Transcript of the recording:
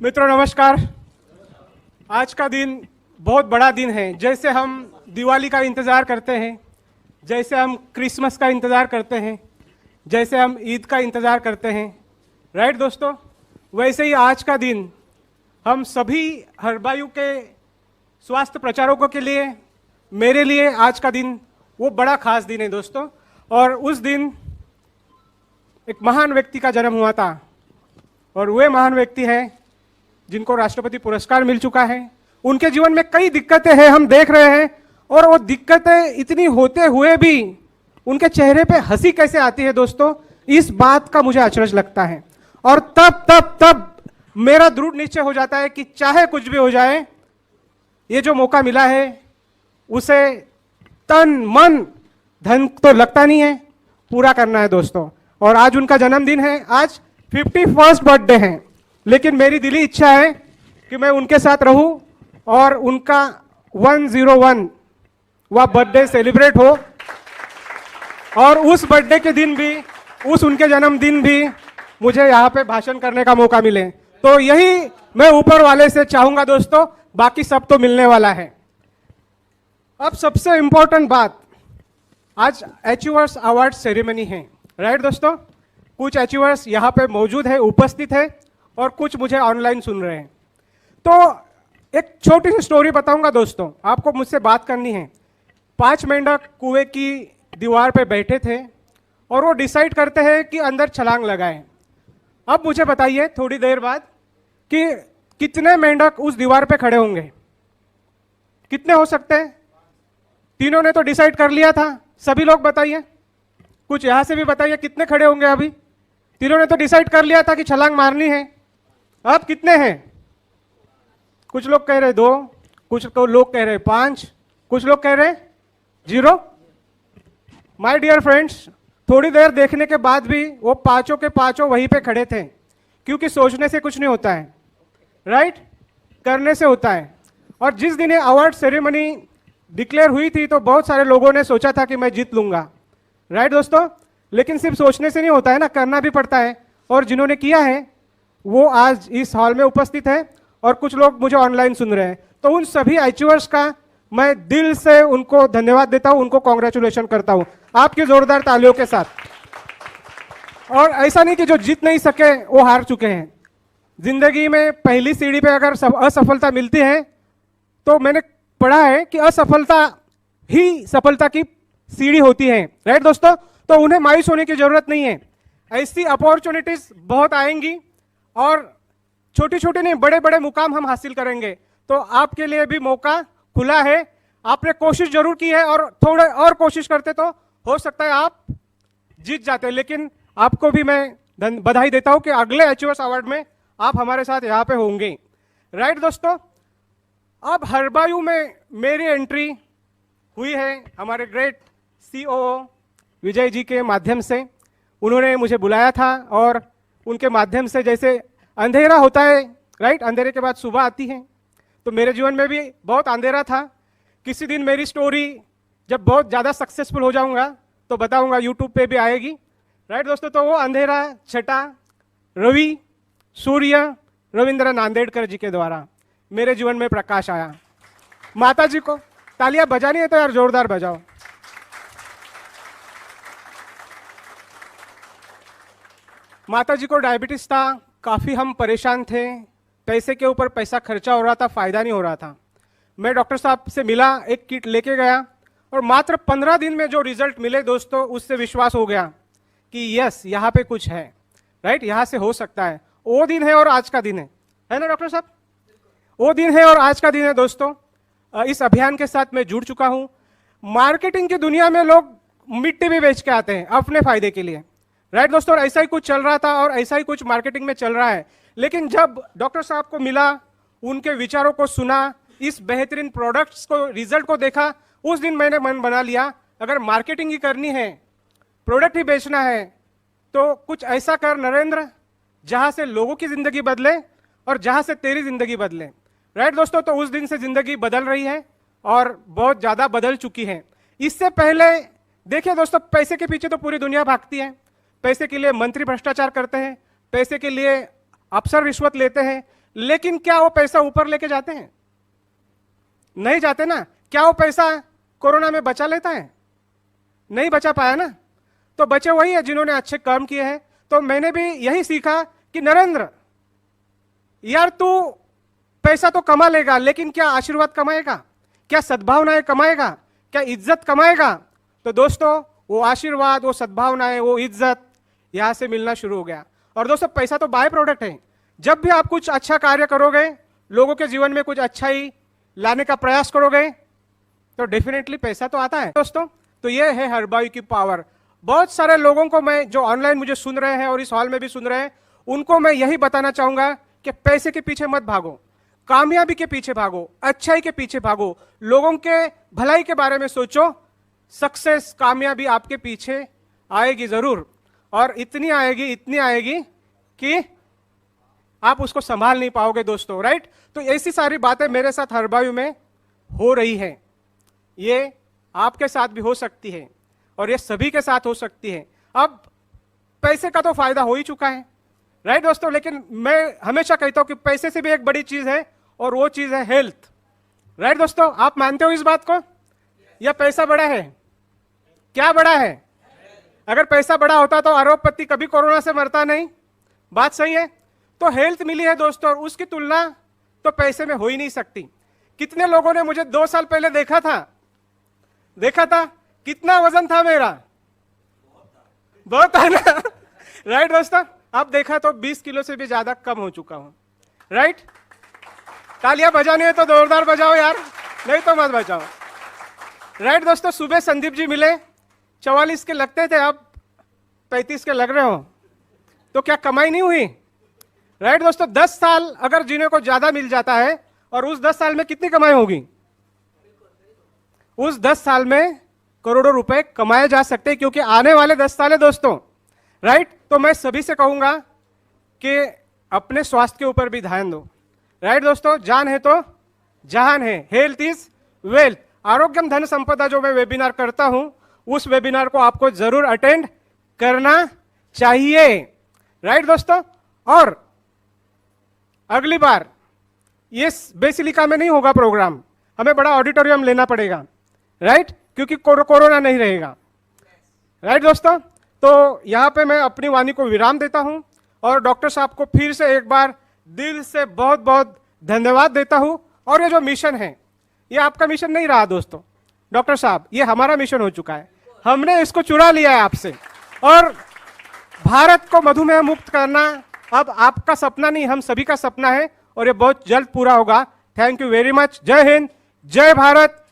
मित्रों नमस्कार। आज का दिन बहुत बड़ा दिन है। जैसे हम दिवाली का इंतज़ार करते हैं, जैसे हम क्रिसमस का इंतज़ार करते हैं, जैसे हम ईद का इंतज़ार करते हैं, राइट दोस्तों, वैसे ही आज का दिन हम सभी हरबायु के स्वास्थ्य प्रचारकों के लिए, मेरे लिए आज का दिन वो बड़ा खास दिन है दोस्तों। और उस दिन एक महान व्यक्ति का जन्म हुआ था और वे महान व्यक्ति हैं जिनको राष्ट्रपति पुरस्कार मिल चुका है। उनके जीवन में कई दिक्कतें हैं, हम देख रहे हैं, और वो दिक्कतें इतनी होते हुए भी उनके चेहरे पे हंसी कैसे आती है दोस्तों, इस बात का मुझे अचरज लगता है। और तब मेरा दृढ़ निश्चय हो जाता है कि चाहे कुछ भी हो जाए, ये जो मौका मिला है उसे तन मन धन तो लगता नहीं है, पूरा करना है दोस्तों। और आज उनका जन्मदिन है, आज 51st बर्थडे है, लेकिन मेरी दिली इच्छा है कि मैं उनके साथ रहूं और उनका 101 वह बर्थडे सेलिब्रेट हो, और उस बर्थडे के दिन भी, उस उनके जन्मदिन भी मुझे यहाँ पे भाषण करने का मौका मिले। तो यही मैं ऊपर वाले से चाहूंगा दोस्तों, बाकी सब तो मिलने वाला है। अब सबसे इंपॉर्टेंट बात, आज अचीवर्स अवार्ड सेरेमनी है, राइट दोस्तों। कुछ अचीवर्स यहाँ पे मौजूद है, उपस्थित है, और कुछ मुझे ऑनलाइन सुन रहे हैं। तो एक छोटी सी स्टोरी बताऊंगा दोस्तों, आपको मुझसे बात करनी है। 5 मेंढक कुएं की दीवार पे बैठे थे और वो डिसाइड करते हैं कि अंदर छलांग लगाएं। अब मुझे बताइए थोड़ी देर बाद कि कितने मेंढक उस दीवार पे खड़े होंगे, कितने हो सकते हैं? तीनों ने तो डिसाइड कर लिया था, सभी लोग बताइए, कुछ यहां से भी बताइए कितने खड़े होंगे। अभी तीनों ने तो डिसाइड कर लिया था कि छलांग मारनी है। अब कितने हैं? कुछ लोग कह रहे 2, कुछ लोग कह रहे 5, कुछ लोग कह रहे 0। माय डियर फ्रेंड्स, थोड़ी देर देखने के बाद भी वो पांचों के पांचों वहीं पे खड़े थे, क्योंकि सोचने से कुछ नहीं होता है, राइट, करने से होता है। और जिस दिन ये अवार्ड सेरेमनी डिक्लेयर हुई थी तो बहुत सारे लोगों ने सोचा था कि मैं जीत लूंगा, राइट दोस्तों, लेकिन सिर्फ सोचने से नहीं होता है ना, करना भी पड़ता है। और जिन्होंने किया है वो आज इस हॉल में उपस्थित है, और कुछ लोग मुझे ऑनलाइन सुन रहे हैं। तो उन सभी अचीवर्स का मैं दिल से उनको धन्यवाद देता हूं, उनको कॉन्ग्रेचुलेशन करता हूं आपकी जोरदार तालियों के साथ। और ऐसा नहीं कि जो जीत नहीं सके वो हार चुके हैं। जिंदगी में पहली सीढ़ी पे अगर असफलता मिलती है तो मैंने पढ़ा है कि असफलता ही सफलता की सीढ़ी होती है, राइट दोस्तों। तो उन्हें मायूस होने की जरूरत नहीं है, ऐसी अपॉर्चुनिटीज बहुत आएंगी और छोटी छोटी नहीं बड़े बड़े मुकाम हम हासिल करेंगे। तो आपके लिए भी मौका खुला है, आपने कोशिश जरूर की है, और थोड़े और कोशिश करते तो हो सकता है आप जीत जाते। लेकिन आपको भी मैं बधाई देता हूं कि अगले अचीवर्स अवार्ड में आप हमारे साथ यहाँ पे होंगे, राइट दोस्तों। अब हरबायु में मेरी एंट्री हुई है हमारे ग्रेट COO विजय जी के माध्यम से। उन्होंने मुझे बुलाया था और उनके माध्यम से, जैसे अंधेरा होता है, राइट, अंधेरे के बाद सुबह आती है, तो मेरे जीवन में भी बहुत अंधेरा था। किसी दिन मेरी स्टोरी जब बहुत ज़्यादा सक्सेसफुल हो जाऊंगा तो बताऊंगा, यूट्यूब पे भी आएगी, राइट दोस्तों। तो वो अंधेरा छटा रवि सूर्य रविंद्र नांदेड़कर जी के द्वारा मेरे जीवन में प्रकाश आया। माता जी को तालियां बजानी है तो यार जोरदार बजाओ। माता जी को डायबिटीज था, काफ़ी हम परेशान थे, पैसे के ऊपर पैसा खर्चा हो रहा था, फ़ायदा नहीं हो रहा था। मैं डॉक्टर साहब से मिला, एक किट लेके गया, और मात्र 15 दिन में जो रिजल्ट मिले दोस्तों, उससे विश्वास हो गया कि यस, यहाँ पे कुछ है, राइट, यहाँ से हो सकता है। वो दिन है और आज का दिन है ना डॉक्टर साहब? वो दिन है और आज का दिन है दोस्तों। इस अभियान के साथ मैं जुड़ चुका हूँ। मार्केटिंग की दुनिया में लोग मिट्टी भी बेच के आते हैं अपने फायदे के लिए, राइट दोस्तों। ऐसा ही कुछ चल रहा था और ऐसा ही कुछ मार्केटिंग में चल रहा है। लेकिन जब डॉक्टर साहब को मिला, उनके विचारों को सुना, इस बेहतरीन प्रोडक्ट्स को, रिजल्ट को देखा, उस दिन मैंने मन बना लिया, अगर मार्केटिंग ही करनी है, प्रोडक्ट ही बेचना है, तो कुछ ऐसा कर नरेंद्र जहां से लोगों की जिंदगी बदले और जहां से तेरी जिंदगी बदले, राइट दोस्तों। तो उस दिन से जिंदगी बदल रही है और बहुत ज्यादा बदल चुकी है। इससे पहले देखिए दोस्तों, पैसे के पीछे तो पूरी दुनिया भागती है, पैसे के लिए मंत्री भ्रष्टाचार करते हैं, पैसे के लिए अफसर रिश्वत लेते हैं, लेकिन क्या वो पैसा ऊपर लेके जाते हैं? नहीं जाते ना। क्या वो पैसा कोरोना में बचा लेता है? नहीं बचा पाया ना। तो बचे वही है जिन्होंने अच्छे काम किए हैं। तो मैंने भी यही सीखा कि नरेंद्र यार, तू पैसा तो कमा लेगा, लेकिन क्या आशीर्वाद कमाएगा? क्या सद्भावनाएं कमाएगा? क्या इज्जत कमाएगा? तो दोस्तों, वो आशीर्वाद, वो सद्भावनाएं, वो इज्जत यहां से मिलना शुरू हो गया। और दोस्तों, पैसा तो बाय प्रोडक्ट है। जब भी आप कुछ अच्छा कार्य करोगे, लोगों के जीवन में कुछ अच्छाई लाने का प्रयास करोगे, तो डेफिनेटली पैसा तो आता है दोस्तों। तो ये है हरबायू की पावर। बहुत सारे लोगों को मैं, जो ऑनलाइन मुझे सुन रहे हैं और इस हॉल में भी सुन रहे हैं, उनको मैं यही बताना चाहूंगा कि पैसे के पीछे मत भागो, कामयाबी के पीछे भागो, अच्छाई के पीछे भागो, लोगों के भलाई के बारे में सोचो। सक्सेस, कामयाबी आपके पीछे आएगी जरूर, और इतनी आएगी कि आप उसको संभाल नहीं पाओगे दोस्तों, राइट। तो ऐसी सारी बातें मेरे साथ हरबायू में हो रही है। ये आपके साथ भी हो सकती है और ये सभी के साथ हो सकती है। अब पैसे का तो फायदा हो ही चुका है, राइट दोस्तों, लेकिन मैं हमेशा कहता हूं कि पैसे से भी एक बड़ी चीज है, और वो चीज है हेल्थ, राइट दोस्तों। आप मानते हो इस बात को, या पैसा बड़ा है? क्या बड़ा है? अगर पैसा बड़ा होता तो अरबपति कभी कोरोना से मरता नहीं। बात सही है। तो हेल्थ मिली है दोस्तों, और उसकी तुलना तो पैसे में हो ही नहीं सकती। कितने लोगों ने मुझे 2 साल पहले देखा था? कितना वजन था मेरा? बहुत था ना, राइट दोस्तों। अब देखा तो 20 किलो से भी ज्यादा कम हो चुका हूं, राइट। तालियां बजानी है तो जोरदार बजाओ यार, नहीं तो मत बजाओ, राइट दोस्तों। सुबह संदीप जी मिले, 44 के लगते थे, अब 35 के लग रहे हो, तो क्या कमाई नहीं हुई? राइट दोस्तों। 10 साल अगर जीने को ज्यादा मिल जाता है, और उस 10 साल में कितनी कमाई होगी? उस 10 साल में करोड़ों रुपए कमाए जा सकते हैं, क्योंकि आने वाले 10 साल है दोस्तों, राइट। तो मैं सभी से कहूंगा कि अपने स्वास्थ्य के ऊपर भी ध्यान दो, राइट दोस्तों। जान है तो जहान है, हेल्थ इज वेल्थ। आरोग्यम धन संपदा जो मैं वेबिनार करता हूं, उस वेबिनार को आपको जरूर अटेंड करना चाहिए, राइट दोस्तों। और अगली बार ये बेसिलिका में नहीं होगा प्रोग्राम, हमें बड़ा ऑडिटोरियम लेना पड़ेगा, राइट, क्योंकि कोरोना नहीं रहेगा, राइट दोस्तों। तो यहां पे मैं अपनी वाणी को विराम देता हूं, और डॉक्टर साहब को फिर से एक बार दिल से बहुत बहुत धन्यवाद देता हूं। और ये जो मिशन है, ये आपका मिशन नहीं रहा दोस्तों, डॉक्टर साहब, ये हमारा मिशन हो चुका है। हमने इसको चुरा लिया है आपसे, और भारत को मधुमेह मुक्त करना अब आपका सपना नहीं, हम सभी का सपना है, और ये बहुत जल्द पूरा होगा। Thank you very much. जय हिंद, जय भारत,